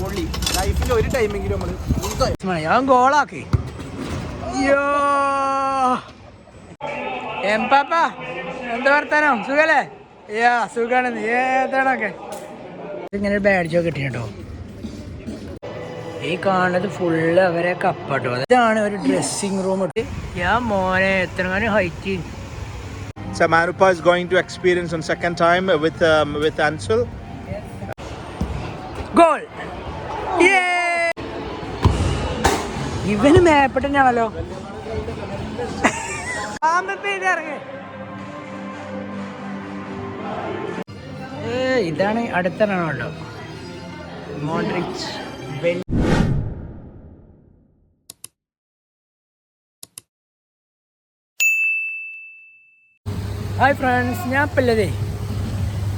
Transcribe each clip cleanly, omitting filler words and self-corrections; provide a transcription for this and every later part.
പൊള്ളി ലൈഫിൽ ഒരു ടൈമെങ്കിലും നമ്മൾ ഞാൻ ഗോളാക്കി. അയ്യോ എംപാപ്പ എന്താ വർത്താനം? സുഖല്ലേ? സുഖാണ്. നീ ഏതാണൊക്കെ ഇങ്ങനെ ബാഡ്ജൊക്കെ കിട്ടിട്ടോ. ഈ കാണുന്നത് ഫുള്ള് അവരെ കപ്പാട്ടോ. ഇതാണ് ഒരു ഡ്രസ്സിങ് റൂം. ഞാൻ മോനെ എത്ര height. So Marupa is going to experience on second time with Ansel. Goal! Yeah! ഇവന് മേപ്പെട്ടനാണല്ലോ. ഇതാണ് അടുത്ത റൊണാൾഡോ. മോഡ്രിച്ച്. ഹായ് ഫ്രണ്ട്സ്, ഞാൻ ഇപ്പോൾ ഉള്ളതേ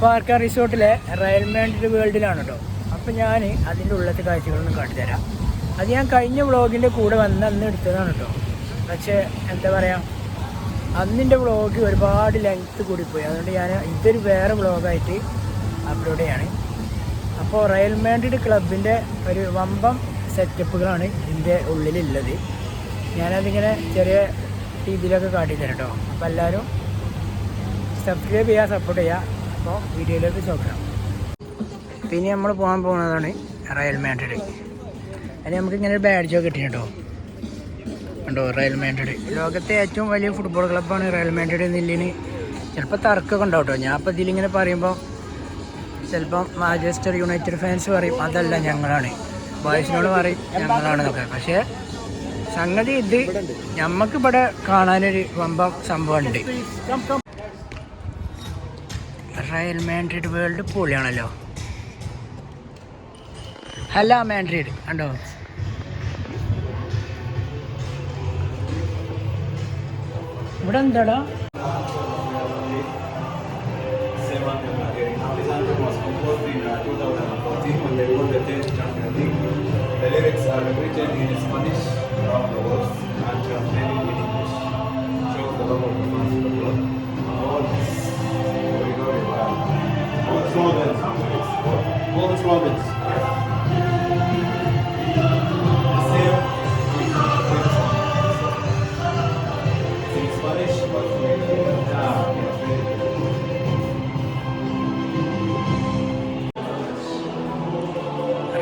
പാർക്ക റിസോർട്ടിലെ റയൽ മാഡ്രിഡ് വേൾഡിലാണ് കേട്ടോ. അപ്പോൾ ഞാൻ അതിൻ്റെ ഉള്ളത്തെ കാഴ്ചകളൊന്നും കാട്ടിത്തരാം. അത് ഞാൻ കഴിഞ്ഞ വ്ളോഗിൻ്റെ കൂടെ വന്ന് അന്ന് എടുത്തതാണ് കേട്ടോ. പക്ഷേ എന്താ പറയുക, അന്നിൻ്റെ വ്ളോഗ് ഒരുപാട് ലെങ്ത്ത് കൂടിപ്പോയി. അതുകൊണ്ട് ഞാൻ ഇതൊരു വേറെ വ്ളോഗായിട്ട് അപ്ലോഡ് ചെയ്യാണ്. അപ്പോൾ റയൽ മാഡ്രിഡ് ക്ലബിൻ്റെ ഒരു വമ്പം സെറ്റപ്പുകളാണ് ഇതിൻ്റെ ഉള്ളിലുള്ളത്. ഞാനതിങ്ങനെ ചെറിയ രീതിയിലൊക്കെ കാട്ടിത്തരാം കേട്ടോ. അപ്പോൾ എല്ലാവരും സബ്സ്ക്രൈബ് ചെയ്യുക, സപ്പോർട്ട് ചെയ്യുക. അപ്പോൾ വീഡിയോയിലേക്ക് നോക്കാം. പിന്നെ നമ്മൾ പോകാൻ പോകുന്നതാണ് റയൽ മാഡ്രിഡ്. അതിന് നമുക്കിങ്ങനെ ഒരു ബാഡ്ജൊക്കെ കിട്ടിയിട്ടോ. ഉണ്ടോ റയൽ മാഡ്രിഡ്? ലോകത്തെ ഏറ്റവും വലിയ ഫുട്ബോൾ ക്ലബ്ബാണ് റയൽ മാഡ്രിഡ് എന്നുള്ളതിന് ചിലപ്പോൾ തർക്കമൊക്കെ ഉണ്ടാവും കേട്ടോ. ഞാൻ അപ്പോൾ ഇതിലിങ്ങനെ പറയുമ്പോൾ ചിലപ്പം മാഞ്ചസ്റ്റർ യുണൈറ്റഡ് ഫാൻസ് പറയും അതല്ല ഞങ്ങളാണ്, ബോയ്സിനോട് പറയും ഞങ്ങളാണെന്നൊക്കെ. പക്ഷേ സംഗതി ഇത് നമുക്കിവിടെ കാണാനൊരു വമ്പം സംഭവമുണ്ട്. റയൽ മാഡ്രിഡ് വേൾഡ് പൊളിയാണല്ലോ. ഹല മാഡ്രിഡ് കണ്ടോ? ഇവിടെ എന്താടാ?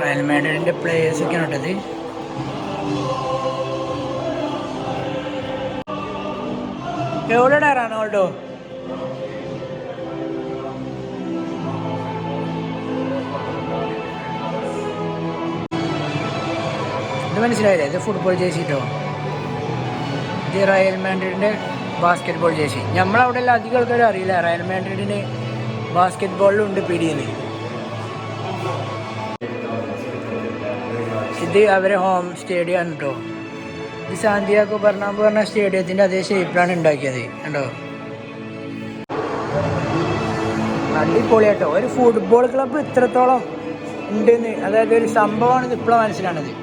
റയൽ മാഡ്രിഡിൻ്റെ പ്ലേയേഴ്സൊക്കെയാണ് കേട്ടത്. എവിടെയാ റൊണാൾഡോ? ഇത് മനസ്സിലായില്ലേ? ഇത് ഫുട്ബോൾ ജേഴ്സി കേട്ടോ. ഇത് റയൽ മാഡ്രിഡിൻ്റെ ബാസ്കറ്റ് ബോൾ ജേഴ്സി. നമ്മളവിടെ എല്ലാം അധികം ആൾക്കാരും അറിയില്ല റയൽ മാഡ്രിഡിന് ബാസ്കറ്റ് ബോളിലുണ്ട് പിടിയെന്ന്. ഇത് അവരെ ഹോം സ്റ്റേഡിയം ആണ് കേട്ടോ. ഇത് സാന്തിയാഗോ ബെർണാബു പറഞ്ഞ സ്റ്റേഡിയത്തിൻ്റെ അതേ ഷേപ്പിലാണ് ഉണ്ടാക്കിയത് കണ്ടോ. അടിപൊളിയാട്ടോ. ഒരു ഫുട്ബോൾ ക്ലബ്ബ് ഇത്രത്തോളം ഉണ്ടെന്ന്, അതായത് ഒരു സംഭവമാണ് ഇത് ഇപ്പോഴാണ് മനസ്സിലാണത്.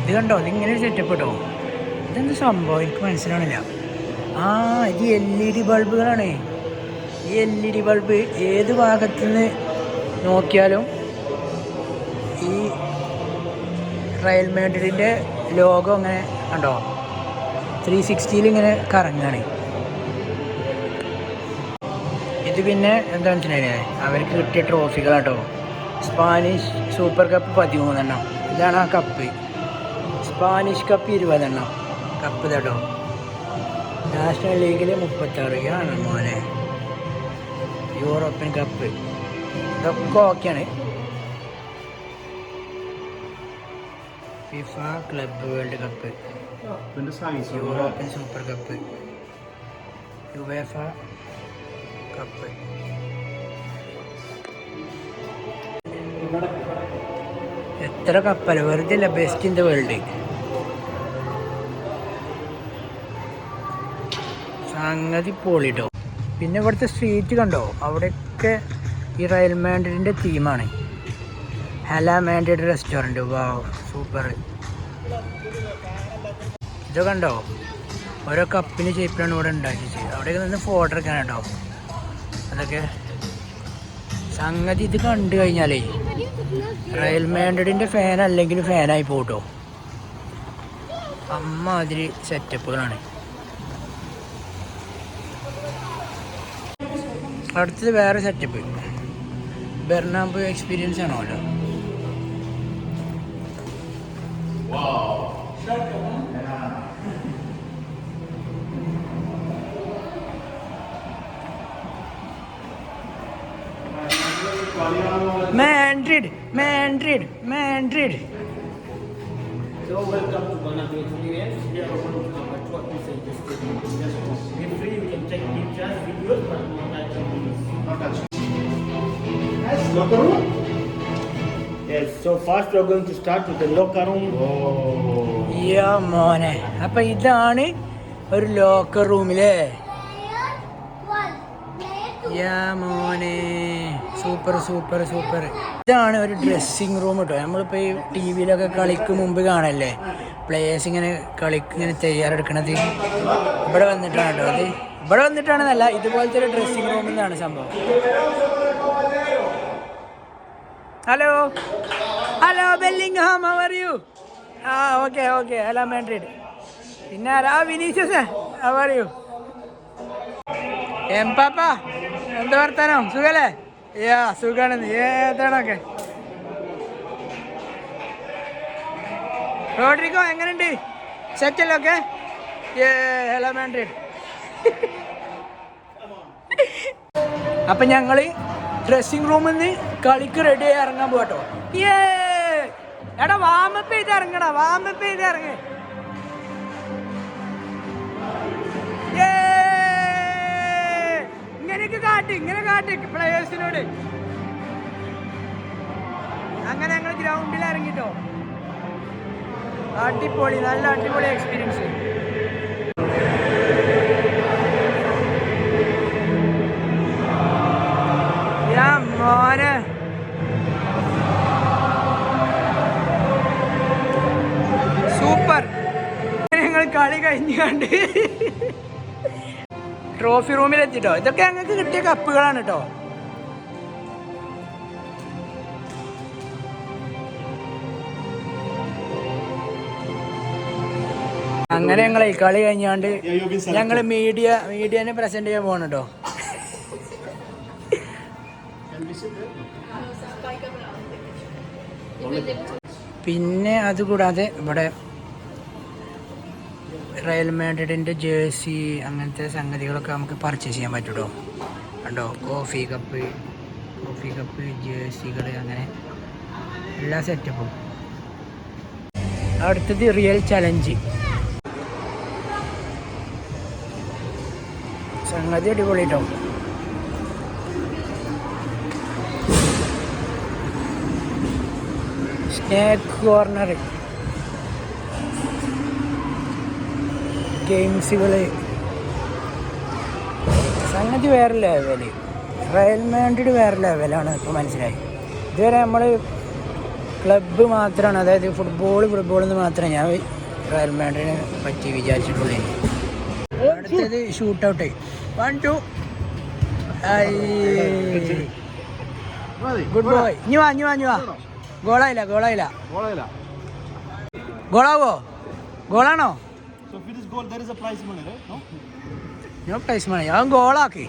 ഇത് കണ്ടോ, ഇതിങ്ങനെ സെറ്റപ്പ് കേട്ടോ. ഇതെന്ത് സംഭവം എനിക്ക് മനസ്സിലാണില്ല. ഇത് LED ബൾബുകളാണ്. ഈ LED ബൾബ് ഏത് ഭാഗത്തു നിന്ന് നോക്കിയാലും ഈ റയൽ മാഡ്രിഡിൻ്റെ ലോഗോ അങ്ങനെ കണ്ടോ 360 ഇങ്ങനെ കറങ്ങാണ്. ഇത് പിന്നെ എന്താ മനസ്സിലായില്ലേ, അവർക്ക് കിട്ടിയ ട്രോഫികളാട്ടോ. സ്പാനിഷ് സൂപ്പർ കപ്പ് 13 ഇതാണ് ആ കപ്പ്. സ്പാനിഷ് കപ്പ് 20 കപ്പ് കേട്ടോ. നാഷണൽ ലീഗിൽ 36 ആണ് മോനെ. യൂറോപ്യൻ കപ്പ് ഇതൊക്കെ ഓക്കെയാണ്. FIFA club world cup, European super cup, UEFA cup. എത്ര കപ്പല, വെറുതെ അല്ല, ബെസ്റ്റ് ഇൻ ദ വേൾഡ്. സംഗതി പൊളിട്ടോ. പിന്നെ ഇവിടുത്തെ സ്ട്രീറ്റ് കണ്ടോ, അവിടെയൊക്കെ ഈ റയൽ മാഡ്രിഡിൻ്റെ തീമാണ്. Hala Madrid restaurant. Wow, super. ഇത് കണ്ടോ, ഓരോ കപ്പിന് ഷേപ്പിലാണ് ഇവിടെ ഉണ്ടാക്കിയത്. അവിടെയൊക്കെ നിന്ന് ഫോട്ടോ എടുക്കാൻ കേട്ടോ. അതൊക്കെ സംഗതി ഇത് കണ്ടു കഴിഞ്ഞാലേ റയൽ മാഡ്രിഡിൻ്റെ ഫാൻ അല്ലെങ്കിൽ ഫാനായി പോട്ടോ. അമ്മാതിരി സെറ്റപ്പുകളാണ്. അടുത്തത് വേറെ സെറ്റപ്പ്, ബെർണാബു എക്സ്പീരിയൻസ് ആണല്ലോ. Madrid. So welcome to Bernabeu Experience. We are going to cover what we say just be free, you can take pictures, videos, but not touching. Yes, locker room. Yes, so first we are going to start with the locker room. യാ മോനെ, അപ്പം ഇതാണ് ഒരു locker റൂമിലെ. യാ മോനെ, super super super. ഇതാണ് ഒരു dressing room കേട്ടോ. നമ്മളിപ്പോൾ ഈ ടി വിയിലൊക്കെ കളിക്ക് മുമ്പ് കാണല്ലേ, പ്ലേയേഴ്സ് ഇങ്ങനെ ഇങ്ങനെ തയ്യാറെടുക്കണത്. ഇവിടെ വന്നിട്ടാണ് കേട്ടോ അത്. ഇവിടെ വന്നിട്ടാണെന്നല്ല, ഇതുപോലത്തെ ഒരു ഡ്രസ്സിങ് റൂമിൽ നിന്നാണ് സംഭവം. Hello hello Bellingham, how are you? ആ ഓക്കെ ഓക്കെ, ഹലോ മാഡ്രിഡ്. പിന്നെ ആരാ? Vinicius, how are you? Mbappe, എന്താ വർത്താനം? സുഖല്ലേ? യാ സുഖാണ്. ഏതാണൊക്കെ റോഡ്രിഗോ എങ്ങനെയുണ്ട്? സെറ്റല്ലേ? ഓക്കെ. Hello Madrid. അപ്പം ഞങ്ങൾ ഡ്രസ്സിങ് റൂമിൽ നിന്ന് കളിക്ക് റെഡി ആയി ഇറങ്ങാൻ പോകട്ടോ. എടാ വാമപ്പ് ചെയ്ത് ഇറങ്ങടാ, വാമപ്പ് ചെയ്ത് ഇറങ്ങ്. ഇങ്ങനെ കാട്ടി പ്ലേയേഴ്സിനോട്. അങ്ങനെ ഞങ്ങൾ ഗ്രൗണ്ടിൽ ഇറങ്ങിട്ടോ. അടിപൊളി, നല്ല അടിപൊളി എക്സ്പീരിയൻസ്. മോനെ സൂപ്പർ. ഞങ്ങൾ കളി കഴിഞ്ഞ് കണ്ട് ട്രോഫി റൂമിലെത്തിട്ടോ. ഇതൊക്കെ ഞങ്ങൾക്ക് കിട്ടിയ കപ്പുകളാണ് കേട്ടോ. അങ്ങനെ ഞങ്ങളെ കളി കഴിഞ്ഞാണ്ട് ഞങ്ങൾ മീഡിയനെ പ്രസന്റ് ചെയ്യാൻ പോകണം കേട്ടോ. പിന്നെ അതുകൂടാതെ ഇവിടെ റയൽ മാഡ്രിഡിൻ്റെ ജേഴ്സി അങ്ങനത്തെ സംഗതികളൊക്കെ നമുക്ക് പർച്ചേസ് ചെയ്യാൻ പറ്റുമോ കണ്ടോ. കോഫി കപ്പ് ജേഴ്സികൾ, അങ്ങനെ എല്ലാ സെറ്റപ്പും. അടുത്തത് റിയൽ ചലഞ്ച്. സംഗതി അടിപൊളി കേട്ടോ. സ്നാക്ക് കോർണർ, ഗെയിംസുകൾ, സംഗതി വേറെ ലെവല്. റയൽ മാഡ്രിഡ് വേറെ ലെവലാണ് ഇപ്പോൾ മനസ്സിലായി. ഇതുവരെ നമ്മൾ ക്ലബ്ബ് മാത്രമാണ്, അതായത് ഫുട്ബോൾ എന്ന് മാത്രമേ ഞാൻ റയൽ മാഡ്രിഡിനെ പറ്റി വിചാരിച്ചിട്ടുള്ളൂ. അടുത്തത് ഷൂട്ട് ഔട്ട്. 1 2 good boy. ഇനി വാ. ഗോളായില്ല. ഗോളാവോ? ഗോളാണോ? No prize money. അവൻ ഗോളാക്കി.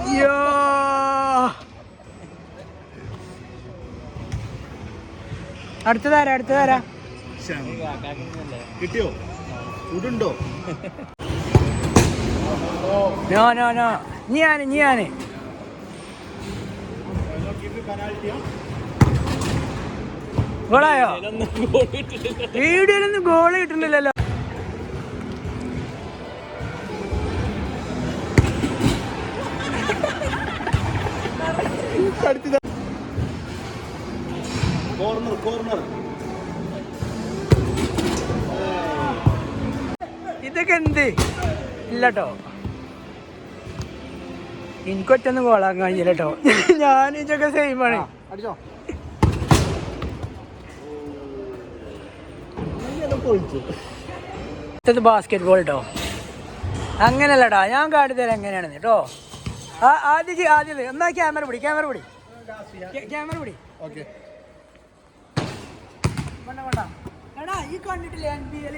അയ്യോ, അടുത്തതാരാ? കിട്ടിയോ? ഫുഡുണ്ടോ? നോ ഞാന് ഗോളായോ? വീഡിയോയിലൊന്നും ഗോൾ കിട്ടുന്നില്ലല്ലോ. കോർണർ ഇതൊക്കെ എന്ത് ഇല്ല കേട്ടോ, എനിക്കൊറ്റൊന്നും കോളാക്കാൻ കഴിഞ്ഞില്ല കേട്ടോ. ഞാൻ ഇതൊക്കെ സെയിമാണ്. അടിച്ചോ ഇത് ബാസ്കറ്റ് ബോൾ കേട്ടോ. അങ്ങനെയല്ലടാ, ഞാൻ കാട്ടിത്തരാം എങ്ങനെയാണെന്ന് കേട്ടോ. ആദ്യം എന്നാ ക്യാമറ പിടി. ഓക്കെ. വേണ്ട എടാ, ഈ കണ്ടിട്ടില്ലേ NBA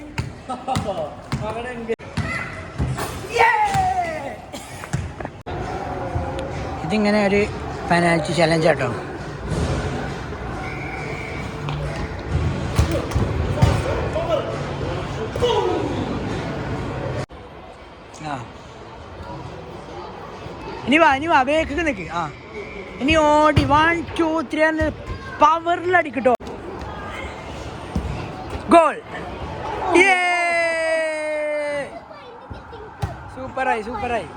ഇതിങ്ങനെ ഒരു പെനാൽറ്റി ചലഞ്ച് കേട്ടോ. ഇനി വാ വേഗം നിൽക്ക്. ഇനി ഓടി 1 2 3 പവറിലടിക്കട്ടോ. ഗോൾ. സൂപ്പറായി.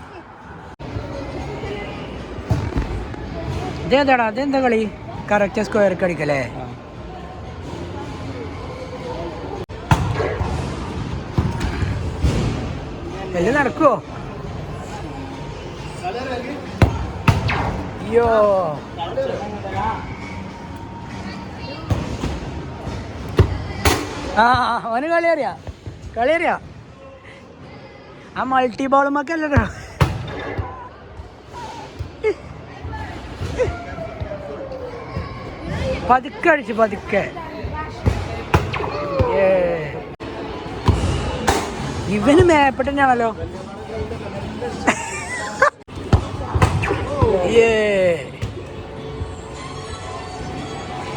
ഇതേതാടാ, അതെന്താ കളി? കറക്റ്റ് സ്ക്വയർ അടിക്കല്ലേ? എല്ലാം നടക്കുവോ? അയ്യോ, അവന് കളി അറിയാ. ആ മൾട്ടി ബോളുമൊക്കെ അല്ലല്ലോ. പതുക്കെ ഇവന് മേപ്പെട്ടനാണല്ലോ.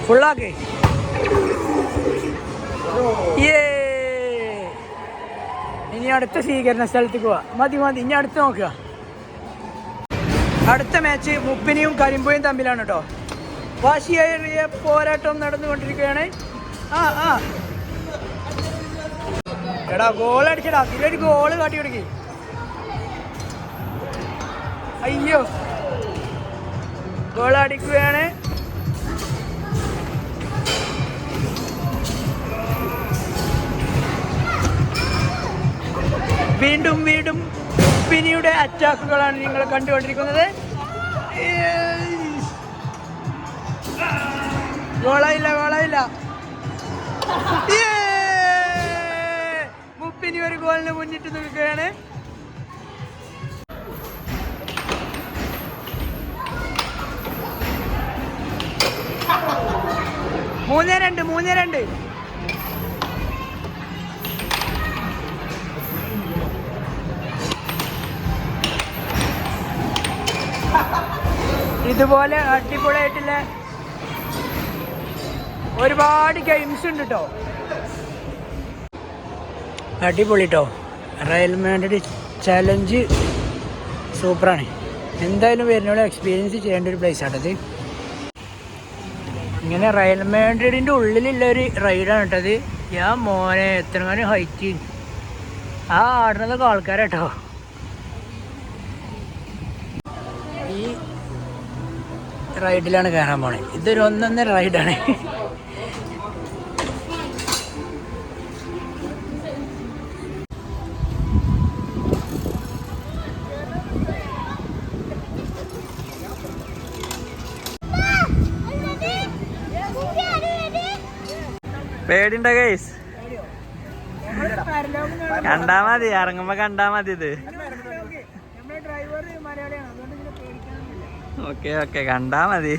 ഫുള്ളാക്കി. ഇനി അടുത്ത സ്വീകരണ സ്ഥലത്തേക്ക് പോവാ. മതി ഇനി അടുത്ത് നോക്കുക. അടുത്ത മാച്ച് മുപ്പിനിയും കരിമ്പുയും തമ്മിലാണ് കേട്ടോ. വാശിയേറിയ പോരാട്ടം നടന്നുകൊണ്ടിരിക്കുകയാണ്. എടാ, ഗോൾ അടിച്ചടാ. ഇതിലൊരു ഗോള് കാട്ടി കൊടുക്കി. അയ്യോ, ഗോൾ അടിക്കുകയാണ്. വീണ്ടും പിന്നിയുടെ അറ്റാക്കുകളാണ് നിങ്ങൾ കണ്ടുകൊണ്ടിരിക്കുന്നത്. ഗോളായില്ല. മുപ്പിനി ഒരു ഗോളിന് മുന്നിട്ട് നിൽക്കുകയാണ്. മൂന്നേ രണ്ട്. ഇതുപോലെ അടിപൊളിയായിട്ടുള്ള ഒരുപാട് ഗെയിംസ് ഉണ്ട് കേട്ടോ. അടിപൊളി കേട്ടോ. റയൽ മാഡ്രിഡ് ചലഞ്ച് സൂപ്പറാണ്. എന്തായാലും വരുന്നോളെ എക്സ്പീരിയൻസ് ചെയ്യേണ്ട ഒരു പ്ലേസ് ആണത്. ഇങ്ങനെ റയൽ മാഡ്രിഡിൻ്റെ ഉള്ളിലുള്ള ഒരു റൈഡാണ് കേട്ടത്. ഞാൻ മോനെ എത്രങ്ങാനും ഹൈറ്റ്. ആടുന്നതൊക്കെ ആൾക്കാരാട്ടോ. ഈ റൈഡിലാണ് കയറാൻ പോണേ. ഇതൊരു ഒന്നൊന്നര റൈഡാണ്. പേടിണ്ട ഗൈസ്? കണ്ടാ മതി, ഇറങ്ങുമ്പോ കണ്ടാ മതി ഇത്. ഓക്കെ കണ്ടാ മതി.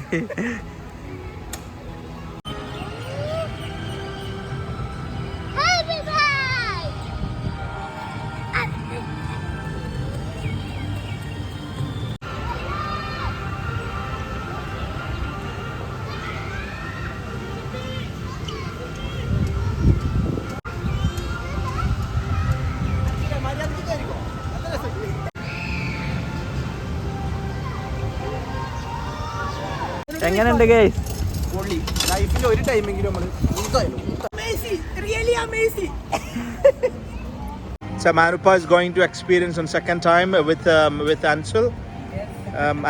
എങ്ങനെയുണ്ട് ഗൈസ്? ലൈഫിൽ ഒരു ടൈമെങ്കിലും So Manupa is going to experience on second time with Ansul.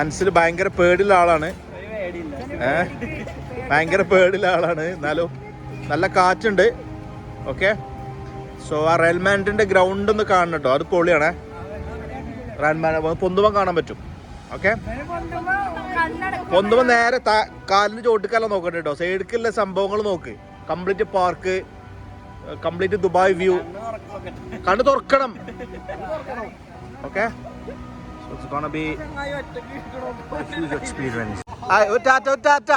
Ansul ഭയങ്കര പേടിയുള്ള ആളാണ്. ഭയങ്കര പേടിയുള്ള ആളാണ്, എന്നാലും നല്ല കാറ്റുണ്ട്. ഓക്കെ, സോ ആ റയൽ മാഡ്രിഡിന്റെ ഗ്രൗണ്ട് ഒന്ന് കാണണം കേട്ടോ, അത് പൊളിയാണേ. റയൽ മാഡ്രിഡ് പൊന്തുമ്പോൾ കാണാൻ പറ്റും. ഓക്കെ, പൊന്തുമ്പോൾ നേരെ കാലിന് ചോട്ടിക്കല്ല നോക്കണ്ട കേട്ടോ, സൈഡിലുള്ള സംഭവങ്ങൾ നോക്ക്. Complete park, complete Dubai view, കണ്ണു തുറക്കണം. Okay, so it's gonna be a huge experience. Tata.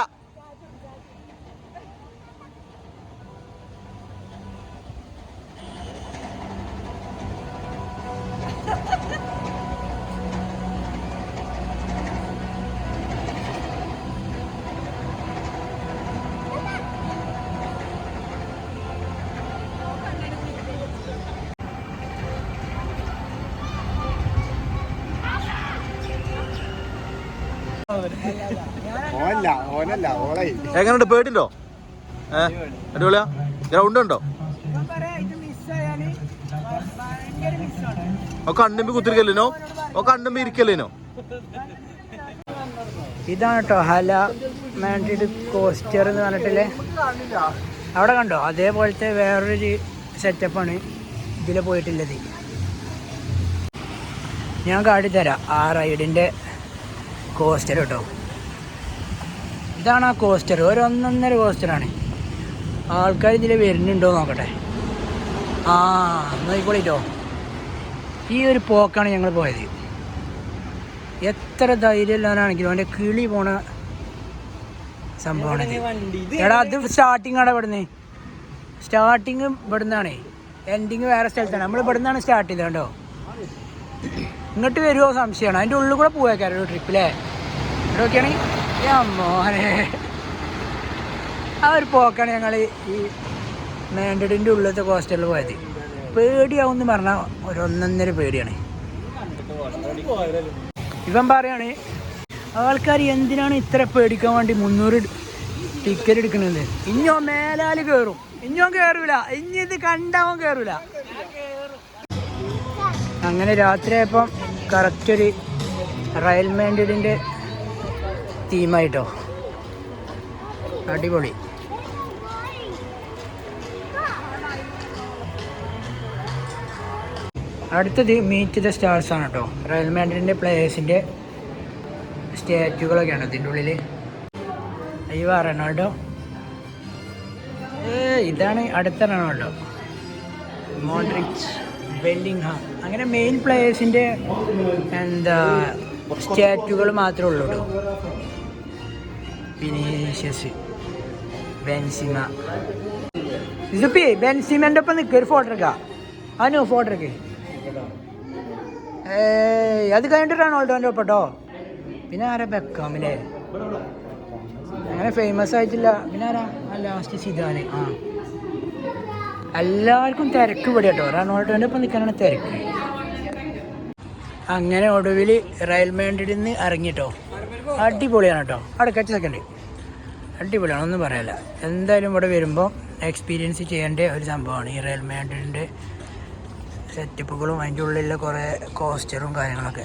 എങ്ങനെയുണ്ട്, പേടിണ്ടോ? അടിപൊളിയാ? ഗ്രൗണ്ട് ഉണ്ടോ? കണ്ണുമ്പി കുത്തിരിക്കല്ലേനോ? കണ്ണുമ്പി ഇരിക്കല്ലേനോ? ഇതാണ് കേട്ടോ ഹല മാഡ്രിഡ് കോസ്റ്റർ എന്ന് പറഞ്ഞിട്ടില്ലേ, അവിടെ കണ്ടോ? അതേപോലത്തെ വേറൊരു സെറ്റപ്പാണ് ഇതിൽ പോയിട്ടുള്ളത്. ഞാൻ കാട്ടിത്തരാം ആ റൈഡിൻ്റെ കോസ്റ്റർ കേട്ടോ. ഇതാണ് ആ കോസ്റ്റർ, ഒരു 1.5 കോസ്റ്ററാണ്. ആൾക്കാർ ഇതിൽ വരുന്നുണ്ടോ നോക്കട്ടെ. നോക്കിക്കോളിട്ടോ, ഈ ഒരു പോക്കാണ് ഞങ്ങൾ പോയത്. എത്ര ധൈര്യമില്ലാതാണെങ്കിലും അവൻ്റെ കിളി പോണ സംഭവമാണ്. എടാ അത് സ്റ്റാർട്ടിങ് ആണ് ഇവിടുന്ന്, സ്റ്റാർട്ടിങ് ഇവിടുന്നാണ്, എൻഡിങ് വേറെ സ്ഥലത്താണ്. നമ്മൾ ഇവിടുന്നാണ് സ്റ്റാർട്ട് ചെയ്തത് കേട്ടോ. ഇങ്ങോട്ട് വരുമോ സംശയമാണ്, അതിൻ്റെ ഉള്ളിൽ കൂടെ പോയേക്കാരം ഒരു ട്രിപ്പിലേ. ഇവിടെയൊക്കെയാണ് മോനെ ആ ഒരു പോക്കാണ് ഞങ്ങൾ ഈ മാഡ്രിഡിൻ്റെ ഉള്ളിലത്തെ കോസ്റ്ററിൽ പോയത്. പേടിയാവും എന്ന് പറഞ്ഞാൽ ഒരു 1.5 പേടിയാണ്. ഇവൻ പറയാണ് ആൾക്കാർ എന്തിനാണ് ഇത്ര പേടിക്കാൻ വേണ്ടി 300 ടിക്കറ്റ് എടുക്കുന്നത്. ഇഞ്ഞോ മേലാൽ കയറും, ഇഞ്ഞോ കയറൂല, ഇനി ഇത് കണ്ടാവും കയറൂല. അങ്ങനെ രാത്രിയായപ്പം കറക്റ്റ് ഒരു റയൽ മാഡ്രിഡിൻ്റെ തീമായിട്ടോ, അടിപൊളി. അടുത്തത് മീറ്റ് ദ സ്റ്റാർസ് ആണ് കേട്ടോ. റയൽ മാഡ്രിഡിൻ്റെ പ്ലേയേഴ്സിൻ്റെ സ്റ്റാറ്റുകളൊക്കെയാണ് ഇതിൻ്റെ ഉള്ളിൽ. അയ്യോ റൊണാൾഡോ, ഇതാണ് അടുത്ത റൊണാൾഡോ, മോഡ്രിച്ച്, ബെല്ലിംഗ്ഹാം, അങ്ങനെ മെയിൻ പ്ലേയേഴ്സിൻ്റെ സ്റ്റാറ്റുകൾ മാത്രമേ ഉള്ളൂ കേട്ടോ. വിനീഷ്യസ്, ബെൻസിമ, ഇസുപ്പി ബെൻസിമൻ്റെ ഒപ്പം നിൽക്കുക, ഒരു ഫോട്ടോ എടുക്കാം. ഫോട്ടോ എടുക്ക്. അത് കഴിഞ്ഞിട്ട് റൊണാൾഡോൻ്റെ ഒപ്പം കേട്ടോ. പിന്നെ ആരാ, ബെക്കാമില്ലേ, അങ്ങനെ ഫേമസ് ആയിട്ടില്ല. പിന്നെ ആരാ ലാസ്റ്റ് സിദാന്. എല്ലാവർക്കും തിരക്ക് ഇവിടെ കേട്ടോ, റൊണാൾഡോൻ്റെ ഒപ്പം നിൽക്കാനാണ് തിരക്ക്. അങ്ങനെ ഒടുവിൽ റയൽ മാഡ്രിഡിൽ നിന്ന് ഇറങ്ങിട്ടോ. അടിപൊളിയാണ് കേട്ടോ, അവിടെ കച്ച് സെക്കൻഡ് അടിപൊളിയാണ്, ഒന്നും പറയാനില്ല. എന്തായാലും ഇവിടെ വരുമ്പോൾ എക്സ്പീരിയൻസ് ചെയ്യേണ്ട ഒരു സംഭവമാണ് ഈ റയൽ മാഡ്രിഡിൻ്റെ സെറ്റപ്പുകളും അതിൻ്റെ ഉള്ളിലുള്ള കുറേ കോസ്റ്ററും കാര്യങ്ങളൊക്കെ.